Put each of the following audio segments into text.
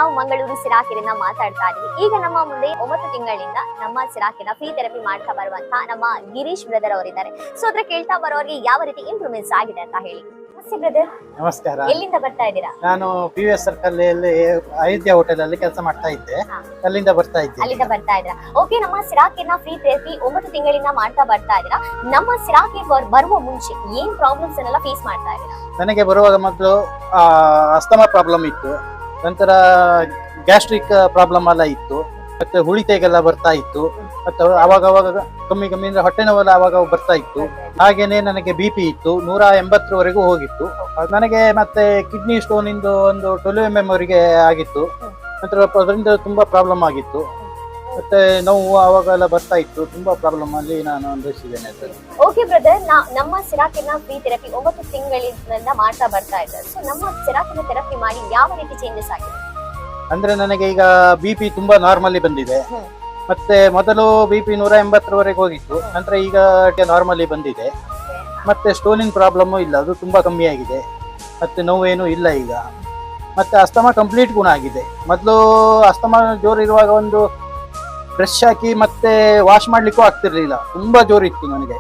ನಾವು ಮಂಗಳೂರು ಸಿರಾಕೆರೆಯಿಂದ ಮಾತಾಡ್ತಾ ಇದೀವಿ. ಈಗ ನಮ್ಮ ಮುಂದೆ 9 ತಿಂಗಳಿಂದ ನಮ್ಮ ಸಿರಾಕೆನ ಫ್ರೀ ಥೆರಪಿ ಮಾಡ್ತಾ ಬರುವಂತ ನಮ್ಮ ಗಿರೀಶ್ ಬ್ರದರ್ ಅವರಿದ್ದಾರೆ. ಸೊ ಅದ್ರ ಕೇಳ್ತಾ ಬರೋರಿಗೆ ಯಾವ ರೀತಿ ಇಂಪ್ರೂವ್ಮೆಂಟ್ಸ್ ಆಗಿದೆ ಅಂತ ಹೇಳಿ. ನಮಸ್ತೆ ಬ್ರದರ್. ನಮಸ್ಕಾರ. ಎಲ್ಲಿಂದ ಬರ್ತಾ ಇದ್ದೀರಾ? ನಾನು PVS ಸರ್ಕಲ್ ಅಲ್ಲಿ ಅಯೋಧ್ಯ ಹೋಟೆಲ್ ಅಲ್ಲಿ ಕೆಲಸ ಮಾಡ್ತಾ ಇದ್ದೆ. ಅಲ್ಲಿಂದ ಬರ್ತಾ ಇದ್ದೆ. ಅಲ್ಲಿಂದ ಬರ್ತಾ ಇದ್ದೀರಾ? ಓಕೆ, ನಮ್ಮ ಸಿರಾಕೆನ ಫ್ರೀ ಥೆರಪಿ 9 ತಿಂಗಳಿಂದ ಮಾಡ್ತಾ ಬರ್ತಾ ಇದ್ದೀರಾ. ನಮ್ಮ ಸಿರಾಕೆ ಬರುವ ಮುಂಚೆ ಏನ್ ಪ್ರಾಬ್ಲಮ್ಸ್ ಅನ್ನೆಲ್ಲ ಫೇಸ್ ಮಾಡ್ತಾ ಇದ್ದೀರಾ? ನನಗೆ ಬರುವಾಗ ಮೊದಲು ಅಸ್ತಮಾ ಪ್ರಾಬ್ಲಮ್ ಇತ್ತು, ನಂತರ ಗ್ಯಾಸ್ಟ್ರಿಕ್ ಪ್ರಾಬ್ಲಮ್ ಎಲ್ಲ ಇತ್ತು, ಮತ್ತೆ ಹುಳಿತೆಗೆಲ್ಲ ಬರ್ತಾ ಇತ್ತು, ಮತ್ತೆ ಅವಾಗ ಕಮ್ಮಿ ಅಂದ್ರೆ ಹೊಟ್ಟೆ ನೋವೆಲ್ಲ ಅವಾಗ ಬರ್ತಾ ಇತ್ತು. ಹಾಗೇನೆ ನನಗೆ BP ಇತ್ತು, 180ವರೆಗೂ ಹೋಗಿತ್ತು. ನನಗೆ ಮತ್ತೆ ಕಿಡ್ನಿ ಸ್ಟೋನ್ ಇಂದು ಒಂದು 12 mm ವರೆಗೆ ಆಗಿತ್ತು. ನಂತರ ಅದರಿಂದ ತುಂಬಾ ಪ್ರಾಬ್ಲಮ್ ಆಗಿತ್ತು, ಮತ್ತೆ ನೋವು ಅವಾಗೆಲ್ಲ ಬರ್ತಾ ಇತ್ತು. ತುಂಬಾ ಪ್ರಾಬ್ಲಮ್ ಅಲ್ಲಿ ನಾನು ಅನುಭವಿಸಿದ್ದೇನೆ. ಓಕೆ ಬ್ರದರ್, ನಮ್ಮ ಸಿರಾಕಿನ ಫ್ರೀ ಥೆರಪಿ 9 ತಿಂಗಳಿಂದ ಮಾಡ್ತಾ ಬರ್ತಾ ಇದ್ದಾರೆ. ಸೊ ನಮ್ಮ ಸಿರಾಕಿನ ಥೆರಪಿ ಮಾಡಿ ಯಾವ ರೀತಿ ಚೇಂಜಸ್ ಆಗಿದೆ? ಅಂದ್ರೆ ನನಗೆ ಈಗ BP ತುಂಬಾ ನಾರ್ಮಲಿ ಬಂದಿದೆ. ಮತ್ತೆ ಮೊದಲು BP 180ವರೆಗೆ ಹೋಗಿತ್ತು, ನಂತರ ಈಗ ನಾರ್ಮಲಿ ಬಂದಿದೆ. ಮತ್ತೆ ಸ್ಟೋನಿಂಗ್ ಪ್ರಾಬ್ಲಮ್ ಇಲ್ಲ, ಅದು ತುಂಬಾ ಕಮ್ಮಿ ಆಗಿದೆ. ಮತ್ತೆ ನೋವೇನು ಇಲ್ಲ ಈಗ. ಮತ್ತೆ ಅಸ್ತಮಾ ಕಂಪ್ಲೀಟ್ ಗುಣ ಆಗಿದೆ. ಮೊದಲು ಅಸ್ತಮಾ ಜೋರು ಇರುವಾಗ ಒಂದು ಬ್ರಷ್ ಹಾಕಿ ಮತ್ತೆ ವಾಶ್ ಮಾಡ್ಲಿಕ್ಕೂ ಆಗ್ತಿರ್ಲಿಲ್ಲ, ತುಂಬಾ ಜೋರಿತ್ತು ನನಗೆ.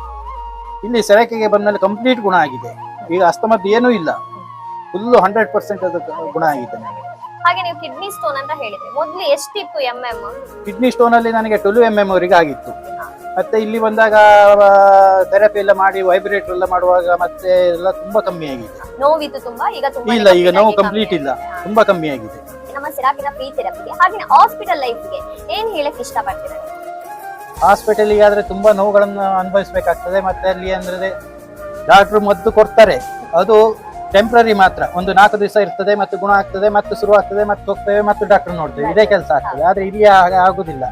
ಇಲ್ಲಿ ಸೆರಕೆಗೆ ಬಂದ್ಮೇಲೆ ಕಂಪ್ಲೀಟ್ ಗುಣ ಆಗಿದೆ. ಈಗ ಅಸ್ತಮದ್ದು ಏನೂ ಇಲ್ಲ, ಫುಲ್ 100% ಅದು ಗುಣ ಆಗಿದೆ ನನಗೆ. ಹಾಗೆ ನೀವು ಕಿಡ್ನಿ ಸ್ಟೋನ್ ಅಂತ ಹೇಳಿದ್ರೆ ಮೊದಲು ಎಷ್ಟಿತ್ತು mm? ಕಿಡ್ನಿ ಸ್ಟೋನ್ ಅಲ್ಲಿ ನನಗೆ 12 mm ವರೆಗೆ ಆಗಿತ್ತು. ಮತ್ತೆ ಇಲ್ಲಿ ಬಂದಾಗ ಥೆರಪಿ ಎಲ್ಲ ಮಾಡಿ ವೈಬ್ರೇಟರ್ ಎಲ್ಲ ಮಾಡುವಾಗ ಮತ್ತೆ ಎಲ್ಲ ತುಂಬಾ ಕಮ್ಮಿ ಆಗಿದೆ. ನೋವಿತ್ತು ತುಂಬಾ, ಈಗ ತುಂಬಾ ಇಲ್ಲ, ಈಗ ನೋವು ಕಂಪ್ಲೀಟ್ ಇಲ್ಲ, ತುಂಬಾ ಕಮ್ಮಿ ಆಗಿದೆ. ನಮ್ಮ ಸಿರಾಕಿನ ಫ್ರೀ ಥೆರಪಿಗೆ ಹಾಗೆ ಹಾಸ್ಪಿಟಲ್ ಲೈಫ್ಗೆ ಏನ್ ಹೇಳಕ್ ಇಷ್ಟಪಡ್ತೀರಾ? ಹಾಸ್ಪಿಟಲ್ಗೆ ಆದ್ರೆ ತುಂಬಾ ನೋವುಗಳನ್ನು ಅನುಭವಿಸಬೇಕಾಗ್ತದೆ. ಮತ್ತೆ ಅಲ್ಲಿ ಅಂದ್ರೆ ಡಾಕ್ಟರ್ ಮದ್ದು ಕೊಡ್ತಾರೆ, ಅದು ಟೆಂಪ್ರರಿ ಮಾತ್ರ. ಒಂದು 4 ದಿವಸ ಇರ್ತದೆ, ಮತ್ತೆ ಗುಣ ಆಗ್ತದೆ, ಮತ್ತೆ ಶುರು ಆಗ್ತದೆ, ಮತ್ತೆ ಹೋಗ್ತೇವೆ, ಮತ್ತೆ ಡಾಕ್ಟರ್ ನೋಡ್ತೇವೆ, ಇದೇ ಕೆಲಸ ಆಗ್ತದೆ. ಆದ್ರೆ ಇಲ್ಲಿ ಆಗುದಿಲ್ಲ.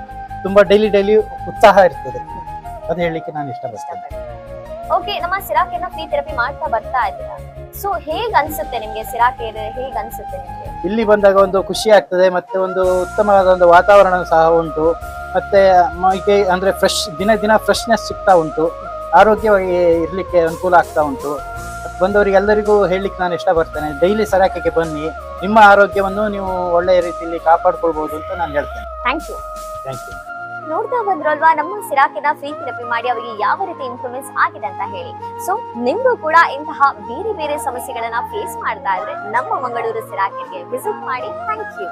ತುಂಬಾ ಡೈಲಿ ಉತ್ಸಾಹ ಇರ್ತದೆ, ಅದು ಹೇಳಲಿಕ್ಕೆ ನಾನು ಇಷ್ಟಪಡ್ತೇನೆ. ಓಕೆ, ನಮ್ಮ ಸಿರಾಕೆನ ಫ್ರೀ ಥೆರಪಿ ಮಾಡ್ತಾ ಬರ್ತಾ ಇದ್ದೀರಾ. ಸೊ ಹೇಗ್ ಅನ್ಸುತ್ತೆ ನಿಮ್ಗೆ ಸಿರಾಕೆ? ಹೇಗ್ ಅನ್ಸುತ್ತೆ ನಿಮ್ಗೆ? ಇಲ್ಲಿ ಬಂದಾಗ ಒಂದು ಖುಷಿ ಆಗ್ತದೆ, ಮತ್ತೆ ಒಂದು ಉತ್ತಮವಾದ ಒಂದು ವಾತಾವರಣ ಸಹ ಉಂಟು. ಮತ್ತೆ ಮೈಗೆ ಅಂದ್ರೆ ದಿನ ಫ್ರೆಶ್ನೆಸ್ ಸಿಗ್ತಾ ಉಂಟು, ಆರೋಗ್ಯವಾಗಿ ಇರ್ಲಿಕ್ಕೆ ಅನುಕೂಲ ಆಗ್ತಾ ಉಂಟು. ಬಂದವರಿಗೆ ಎಲ್ಲರಿಗೂ ಹೇಳಲಿಕ್ಕೆ ನಾನು ಇಷ್ಟಪಡ್ತೇನೆ, ಡೈಲಿ ಸಿರಾಕೆಗೆ ಬನ್ನಿ, ನಿಮ್ಮ ಆರೋಗ್ಯವನ್ನು ನೀವು ಒಳ್ಳೆಯ ರೀತಿಯಲ್ಲಿ ಕಾಪಾಡ್ಕೊಳ್ಬಹುದು ಅಂತ ನಾನು ಹೇಳ್ತೇನೆ. Thank you. ನೋಡ್ತಾ ಬಂದ್ರಲ್ವಾ, ನಮ್ಮ ಸಿರಾಕಿನ ಫ್ರೀ ಥೆರಪಿ ಮಾಡಿ ಅವರಿಗೆ ಯಾವ ರೀತಿ ಇಂಪ್ರೂವ್ಮೆಂಟ್ಸ್ ಆಗಿದೆ ಅಂತ ಹೇಳಿ. ಸೊ ನಿಮ್ಗೂ ಕೂಡ ಇಂತಹ ಬೇರೆ ಸಮಸ್ಯೆಗಳನ್ನ ಫೇಸ್ ಮಾಡ್ತಾ ಇದ್ರೆ ನಮ್ಮ ಮಂಗಳೂರು ಸಿರಾಕಿಗೆ ವಿಸಿಟ್ ಮಾಡಿ. Thank you.